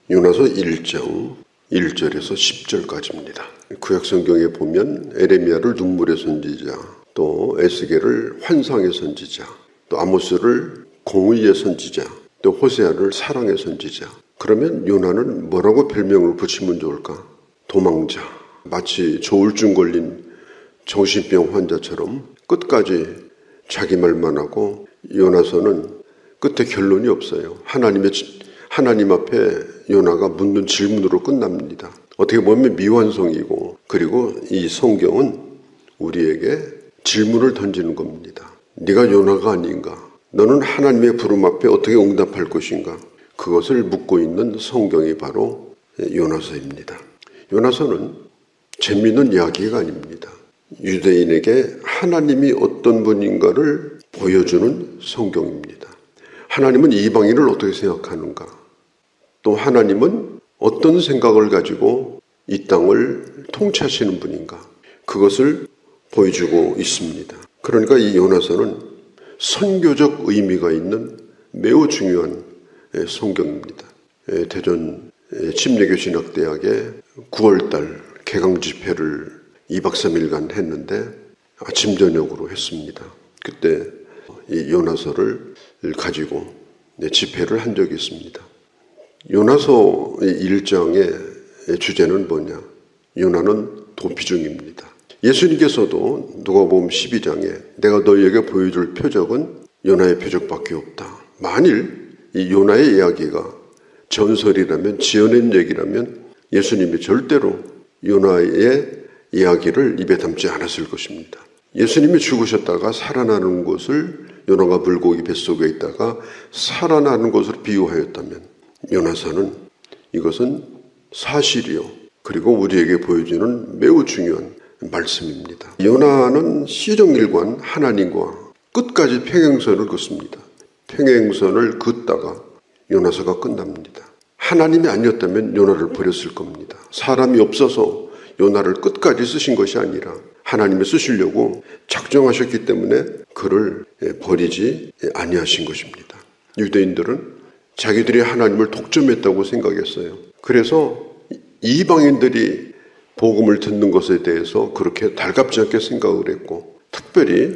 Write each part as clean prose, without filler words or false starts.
요나서 1장 1절에서 10절까지입니다. 구약성경에 보면 에레미야를 눈물의 선지자, 또 에스겔을 환상의 선지자, 또 아모스를 공의의 선지자, 또 호세아를 사랑의 선지자. 그러면 요나는 뭐라고 별명을 붙이면 좋을까? 도망자. 마치 조울증 걸린 정신병 환자처럼 끝까지 자기 말만 하고, 요나서는 끝에 결론이 없어요. 하나님 앞에 요나가 묻는 질문으로 끝납니다. 어떻게 보면 미완성이고, 그리고 이 성경은 우리에게 질문을 던지는 겁니다. 네가 요나가 아닌가? 너는 하나님의 부름 앞에 어떻게 응답할 것인가? 그것을 묻고 있는 성경이 바로 요나서입니다. 요나서는 재미있는 이야기가 아닙니다. 유대인에게 하나님이 어떤 분인가를 보여주는 성경입니다. 하나님은 이방인을 어떻게 생각하는가? 또 하나님은 어떤 생각을 가지고 이 땅을 통치하시는 분인가? 그것을 보여주고 있습니다. 그러니까 이 요나서는 선교적 의미가 있는 매우 중요한 성경입니다. 대전 침례교신학대학에 9월달 개강 집회를 2박 3일간 했는데 아침 저녁으로 했습니다. 그때 이 요나서를 가지고 집회를 한 적이 있습니다. 요나서 1장의 주제는 뭐냐? 요나는 도피 중입니다. 예수님께서도 누가복음 12장에 내가 너희에게 보여줄 표적은 요나의 표적밖에 없다. 만일 이 요나의 이야기가 전설이라면, 지어낸 얘기라면 예수님이 절대로 요나의 이야기를 입에 담지 않았을 것입니다. 예수님이 죽으셨다가 살아나는 것을 요나가 물고기 뱃속에 있다가 살아나는 것으로 비유하였다면, 요나서는 이것은 사실이요, 그리고 우리에게 보여주는 매우 중요한 말씀입니다. 요나는 시정일관 하나님과 끝까지 평행선을 긋습니다. 평행선을 긋다가 요나서가 끝납니다. 하나님이 아니었다면 요나를 버렸을 겁니다. 사람이 없어서 요나를 끝까지 쓰신 것이 아니라 하나님이 쓰시려고 작정하셨기 때문에 그를 버리지 아니하신 것입니다. 유대인들은 자기들이 하나님을 독점했다고 생각했어요. 그래서 이방인들이 복음을 듣는 것에 대해서 그렇게 달갑지 않게 생각을 했고, 특별히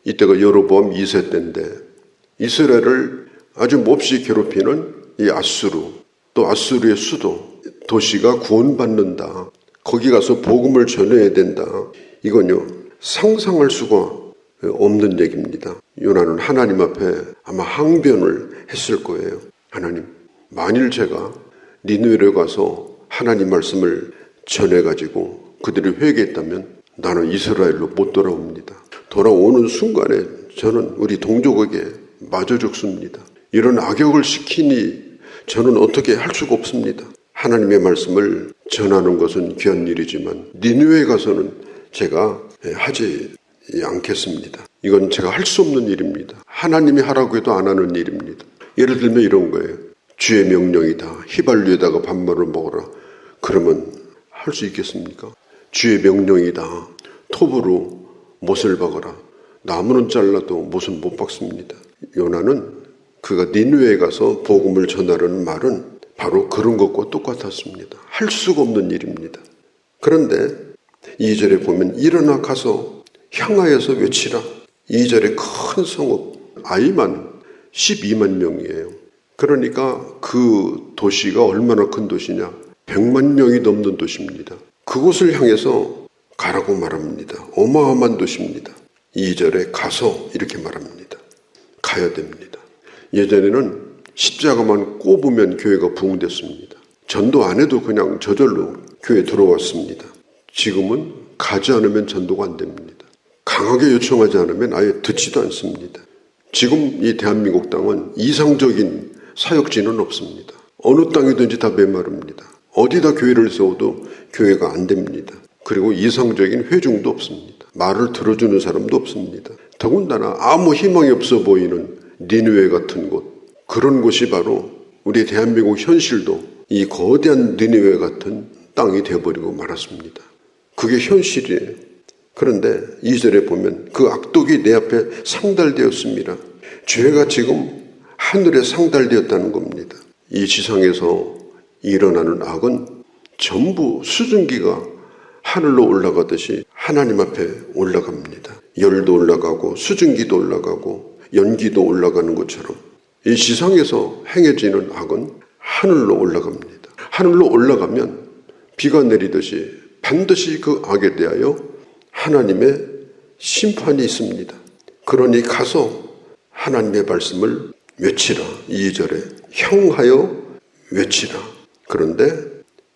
이때가 여로보암 2세 때인데 이스라엘을 아주 몹시 괴롭히는 이 아수르, 또 아수르의 수도, 도시가 구원받는다, 거기 가서 복음을 전해야 된다, 이건요 상상할 수가 없는 얘기입니다. 요나는 하나님 앞에 아마 항변을 했을 거예요. 하나님, 만일 제가 니느웨로 가서 하나님 말씀을 전해가지고 그들이 회개했다면 나는 이스라엘로 못 돌아옵니다. 돌아오는 순간에 저는 우리 동족에게 맞아 죽습니다. 이런 악역을 시키니 저는 어떻게 할 수가 없습니다. 하나님의 말씀을 전하는 것은 귀한 일이지만 니느웨에 가서는 제가 하지 않겠습니다. 이건 제가 할 수 없는 일입니다. 하나님이 하라고 해도 안 하는 일입니다. 예를 들면 이런 거예요. 주의 명령이다. 휘발유에다가 밥말을 먹어라. 그러면 할 수 있겠습니까? 주의 명령이다. 톱으로 못을 박아라. 나무는 잘라도 못은 못 박습니다. 요나는 그가 니느웨에 가서 복음을 전하라는 말은 바로 그런 것과 똑같았습니다. 할 수가 없는 일입니다. 그런데 2절에 보면 일어나 가서 향하여서 외치라. 2절에 큰 성읍 아이만 12만 명이에요. 그러니까 그 도시가 얼마나 큰 도시냐? 100만 명이 넘는 도시입니다. 그곳을 향해서 가라고 말합니다. 어마어마한 도시입니다. 2절에 가서 이렇게 말합니다. 가야 됩니다. 예전에는 십자가만 꼽으면 교회가 부흥됐습니다. 전도 안 해도 그냥 저절로 교회 들어왔습니다. 지금은 가지 않으면 전도가 안 됩니다. 강하게 요청하지 않으면 아예 듣지도 않습니다. 지금 이 대한민국 땅은 이상적인 사역지는 없습니다. 어느 땅이든지 다 메마릅니다. 어디다 교회를 세워도 교회가 안 됩니다. 그리고 이상적인 회중도 없습니다. 말을 들어주는 사람도 없습니다. 더군다나 아무 희망이 없어 보이는 니느웨 같은 곳, 그런 곳이 바로 우리 대한민국 현실도 이 거대한 니느웨 같은 땅이 되어버리고 말았습니다. 그게 현실이에요. 그런데 2절에 보면 그 악독이 내 앞에 상달되었습니다. 죄가 지금 하늘에 상달되었다는 겁니다. 이 지상에서 일어나는 악은 전부 수증기가 하늘로 올라가듯이 하나님 앞에 올라갑니다. 열도 올라가고 수증기도 올라가고 연기도 올라가는 것처럼 이 지상에서 행해지는 악은 하늘로 올라갑니다. 하늘로 올라가면 비가 내리듯이 반드시 그 악에 대하여 하나님의 심판이 있습니다. 그러니 가서 하나님의 말씀을 외치라. 2절에 향하여 외치라. 그런데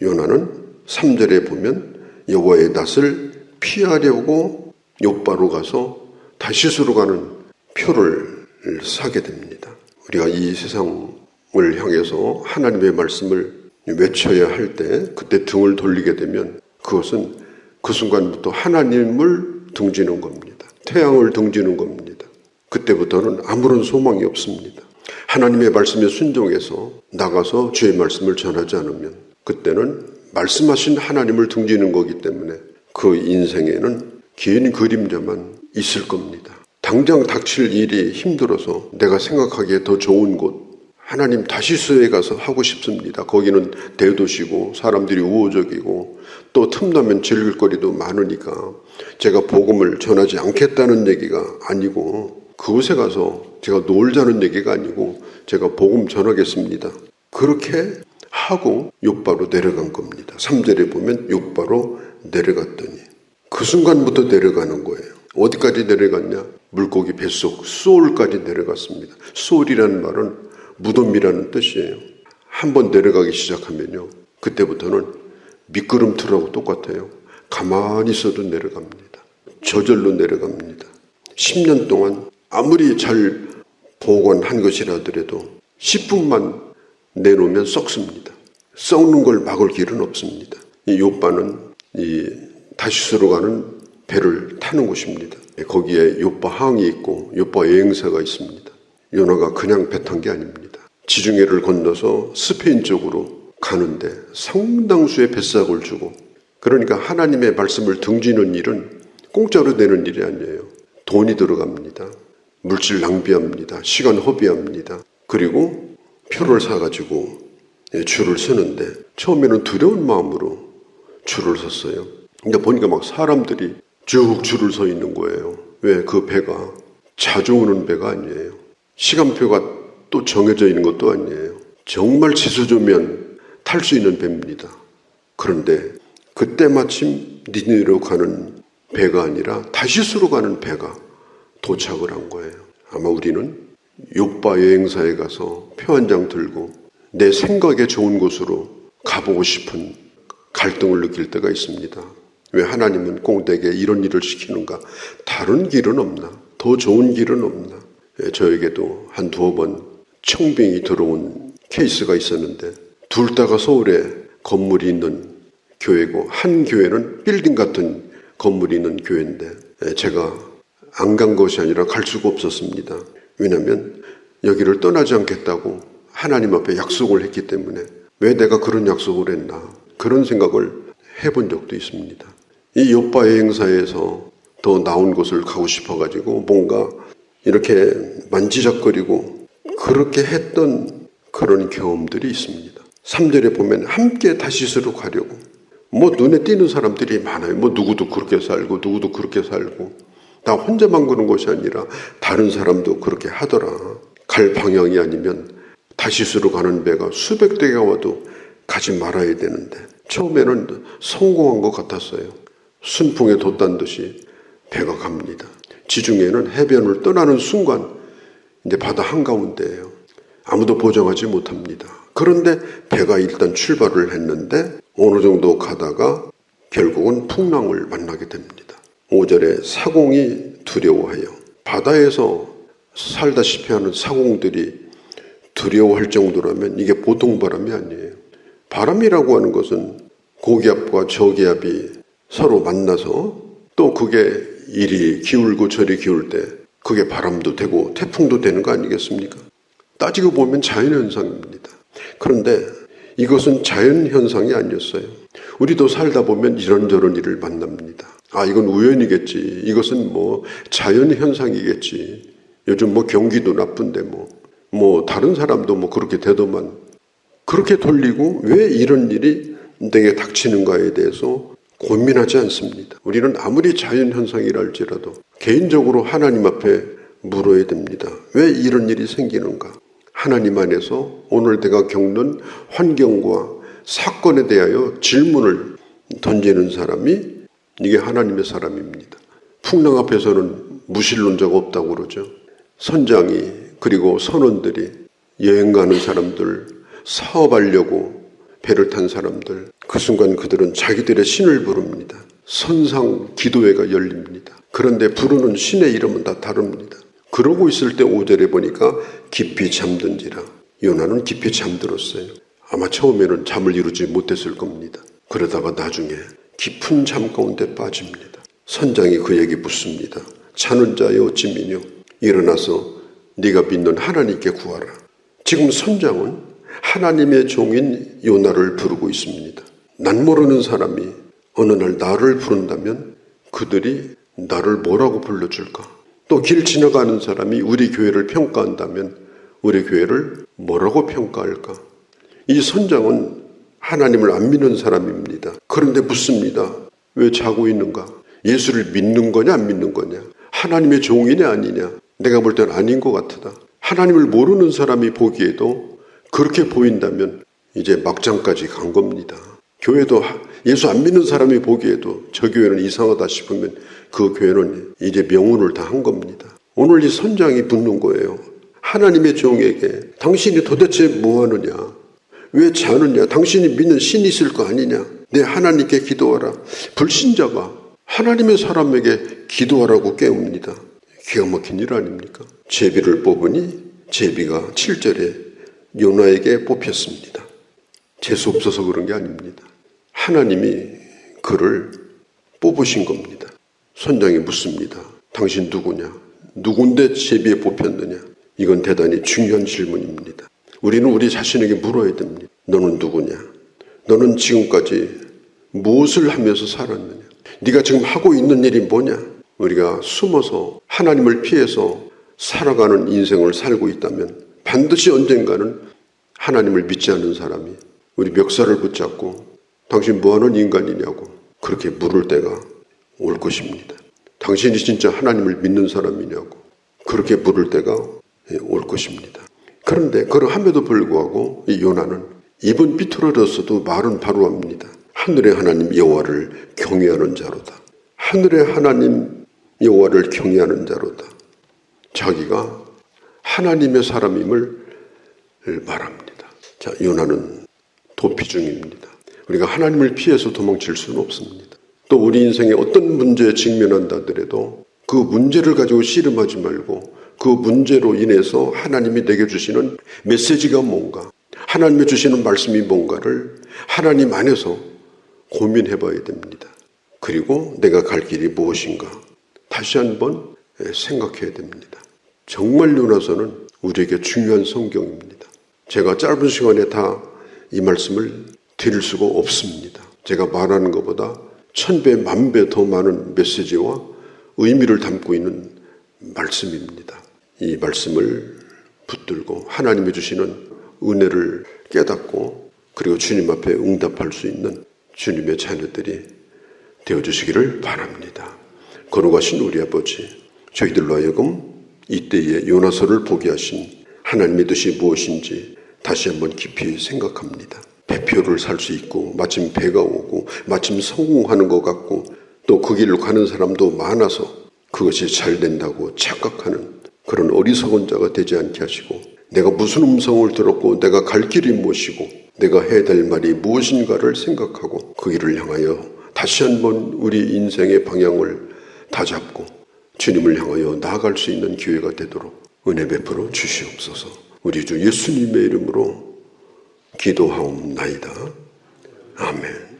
요나는 3절에 보면 여호와의 낯을 피하려고 욥바로 가서 다시스로 가는 표를 사게 됩니다. 우리가 이 세상을 향해서 하나님의 말씀을 외쳐야 할 때 그때 등을 돌리게 되면 그것은 그 순간부터 하나님을 등지는 겁니다. 태양을 등지는 겁니다. 그때부터는 아무런 소망이 없습니다. 하나님의 말씀에 순종해서 나가서 주의 말씀을 전하지 않으면 그때는 말씀하신 하나님을 등지는 거기 때문에 그 인생에는 긴 그림자만 있을 겁니다. 당장 닥칠 일이 힘들어서 내가 생각하기에 더 좋은 곳 하나님 다시스에 가서 하고 싶습니다. 거기는 대도시고 사람들이 우호적이고 또 틈나면 즐길 거리도 많으니까 제가 복음을 전하지 않겠다는 얘기가 아니고 그곳에 가서 제가 놀자는 얘기가 아니고 제가 복음 전하겠습니다. 그렇게 하고 욥바로 내려간 겁니다. 3절에 보면 욥바로 내려갔더니 그 순간부터 내려가는 거예요. 어디까지 내려갔냐? 물고기 뱃속 수올까지 내려갔습니다. 수올이라는 말은 무덤이라는 뜻이에요. 한번 내려가기 시작하면요. 그때부터는 미끄럼틀하고 똑같아요. 가만히 있어도 내려갑니다. 저절로 내려갑니다. 10년 동안 아무리 잘 보관한 것이라더라도 10분만 내놓으면 썩습니다. 썩는 걸 막을 길은 없습니다. 이 욥바는 이 다시스로 가는 배를 타는 곳입니다. 거기에 욥바 항이 있고 욥바 여행사가 있습니다. 요나가 그냥 배 탄 게 아닙니다. 지중해를 건너서 스페인 쪽으로 가는데 상당수의 뱃삭을 주고 그러니까 하나님의 말씀을 등지는 일은 공짜로 되는 일이 아니에요. 돈이 들어갑니다. 물질 낭비합니다. 시간 허비합니다. 그리고 표를 사가지고 줄을 서는데 처음에는 두려운 마음으로 줄을 섰어요. 근데 보니까 막 사람들이 쭉 줄을 서 있는 거예요. 왜? 그 배가 자주 오는 배가 아니에요. 시간표가 또 정해져 있는 것도 아니에요. 정말 지수조면 탈 수 있는 배입니다. 그런데 그때 마침 니느웨로 가는 배가 아니라 다시스로 가는 배가 도착을 한 거예요. 아마 우리는 욥바 여행사에 가서 표 한 장 들고 내 생각에 좋은 곳으로 가보고 싶은 갈등을 느낄 때가 있습니다. 왜 하나님은 꼭 내게 이런 일을 시키는가? 다른 길은 없나? 더 좋은 길은 없나? 저에게도 한 두어 번 청빙이 들어온 케이스가 있었는데 둘 다가 서울에 건물이 있는 교회고 한 교회는 빌딩 같은 건물이 있는 교회인데 제가 안 간 것이 아니라 갈 수가 없었습니다. 왜냐하면 여기를 떠나지 않겠다고 하나님 앞에 약속을 했기 때문에 왜 내가 그런 약속을 했나 그런 생각을 해본 적도 있습니다. 이 욥바 여행사에서 더 나은 곳을 가고 싶어가지고 뭔가 이렇게 만지작거리고 그렇게 했던 그런 경험들이 있습니다. 3절에 보면 함께 다시스로 가려고 뭐 눈에 띄는 사람들이 많아요. 뭐 누구도 그렇게 살고 누구도 그렇게 살고 나 혼자만 그런 것이 아니라 다른 사람도 그렇게 하더라. 갈 방향이 아니면 다시스로 가는 배가 수백 대가 와도 가지 말아야 되는데 처음에는 성공한 것 같았어요. 순풍에 돛단 듯이 배가 갑니다. 지중해는 해변을 떠나는 순간 이제 바다 한가운데예요. 아무도 보장하지 못합니다. 그런데 배가 일단 출발을 했는데 어느 정도 가다가 결국은 풍랑을 만나게 됩니다. 5절에 사공이 두려워해요. 바다에서 살다시피 하는 사공들이 두려워할 정도라면 이게 보통 바람이 아니에요. 바람이라고 하는 것은 고기압과 저기압이 서로 만나서 또 그게 이리 기울고 저리 기울 때 그게 바람도 되고 태풍도 되는 거 아니겠습니까? 따지고 보면 자연현상입니다. 그런데 이것은 자연현상이 아니었어요. 우리도 살다 보면 이런저런 일을 만납니다. 아, 이건 우연이겠지. 이것은 뭐 자연현상이겠지. 요즘 뭐 경기도 나쁜데 뭐 다른 사람도 뭐 그렇게 되더만 그렇게 돌리고 왜 이런 일이 내게 닥치는가에 대해서 고민하지 않습니다. 우리는 아무리 자연현상이라 할지라도 개인적으로 하나님 앞에 물어야 됩니다. 왜 이런 일이 생기는가? 하나님 안에서 오늘 내가 겪는 환경과 사건에 대하여 질문을 던지는 사람이 이게 하나님의 사람입니다. 풍랑 앞에서는 무신론자가 없다고 그러죠. 선장이 그리고 선원들이 여행 가는 사람들, 사업하려고 배를 탄 사람들, 그 순간 그들은 자기들의 신을 부릅니다. 선상 기도회가 열립니다. 그런데 부르는 신의 이름은 다 다릅니다. 그러고 있을 때 5절에 보니까 깊이 잠든지라. 요나는 깊이 잠들었어요. 아마 처음에는 잠을 이루지 못했을 겁니다. 그러다가 나중에 깊은 잠 가운데 빠집니다. 선장이 그에게 묻습니다. 자는 자여 어찌 미뇨? 일어나서 네가 믿는 하나님께 구하라. 지금 선장은 하나님의 종인 요나를 부르고 있습니다. 난 모르는 사람이 어느 날 나를 부른다면 그들이 나를 뭐라고 불러줄까? 또 길 지나가는 사람이 우리 교회를 평가한다면 우리 교회를 뭐라고 평가할까? 이 선장은 하나님을 안 믿는 사람입니다. 그런데 묻습니다. 왜 자고 있는가? 예수를 믿는 거냐 안 믿는 거냐? 하나님의 종이냐 아니냐? 내가 볼 땐 아닌 것 같다. 하나님을 모르는 사람이 보기에도 그렇게 보인다면 이제 막장까지 간 겁니다. 교회도 예수 안 믿는 사람이 보기에도 저 교회는 이상하다 싶으면 그 교회는 이제 명운을 다 한 겁니다. 오늘 이 선장이 묻는 거예요. 하나님의 종에게 당신이 도대체 뭐 하느냐? 왜 자느냐? 당신이 믿는 신이 있을 거 아니냐? 내 하나님께 기도하라. 불신자가 하나님의 사람에게 기도하라고 깨웁니다. 기가 막힌 일 아닙니까? 제비를 뽑으니 제비가 7절에 요나에게 뽑혔습니다. 재수 없어서 그런 게 아닙니다. 하나님이 그를 뽑으신 겁니다. 선장이 묻습니다. 당신 누구냐? 누군데 제비에 뽑혔느냐? 이건 대단히 중요한 질문입니다. 우리는 우리 자신에게 물어야 됩니다. 너는 누구냐? 너는 지금까지 무엇을 하면서 살았느냐? 네가 지금 하고 있는 일이 뭐냐? 우리가 숨어서 하나님을 피해서 살아가는 인생을 살고 있다면 반드시 언젠가는 하나님을 믿지 않는 사람이 우리 멱살을 붙잡고 당신 뭐하는 인간이냐고 그렇게 물을 때가 올 것입니다. 당신이 진짜 하나님을 믿는 사람이냐고 그렇게 물을 때가 올 것입니다. 그런데 그러함에도 불구하고 이 요나는 입은 삐뚤어졌어도 말은 바로 합니다. 하늘의 하나님 여호와를 경외하는 자로다. 하늘의 하나님 여호와를 경외하는 자로다. 자기가 하나님의 사람임을 말합니다. 자, 요나는 도피 중입니다. 우리가 하나님을 피해서 도망칠 수는 없습니다. 또 우리 인생에 어떤 문제에 직면한다 하더라도 그 문제를 가지고 씨름하지 말고 그 문제로 인해서 하나님이 내게 주시는 메시지가 뭔가, 하나님이 주시는 말씀이 뭔가를 하나님 안에서 고민해 봐야 됩니다. 그리고 내가 갈 길이 무엇인가 다시 한번 생각해야 됩니다. 정말 요나서는 우리에게 중요한 성경입니다. 제가 짧은 시간에 다 이 말씀을 드릴 수가 없습니다. 제가 말하는 것보다 1000배, 10,000배 더 많은 메시지와 의미를 담고 있는 말씀입니다. 이 말씀을 붙들고 하나님이 주시는 은혜를 깨닫고 그리고 주님 앞에 응답할 수 있는 주님의 자녀들이 되어주시기를 바랍니다. 거룩하신 우리 아버지, 저희들로 하여금 이때의 요나서를 보게 하신 하나님의 뜻이 무엇인지 다시 한번 깊이 생각합니다. 배표를 살 수 있고 마침 배가 오고 마침 성공하는 것 같고 또 그 길을 가는 사람도 많아서 그것이 잘 된다고 착각하는 그런 어리석은 자가 되지 않게 하시고 내가 무슨 음성을 들었고 내가 갈 길이 무엇이고 내가 해야 될 말이 무엇인가를 생각하고 그 길을 향하여 다시 한번 우리 인생의 방향을 다잡고 주님을 향하여 나아갈 수 있는 기회가 되도록 은혜 베풀어 주시옵소서. 우리 주 예수님의 이름으로 기도하옵나이다. 아멘.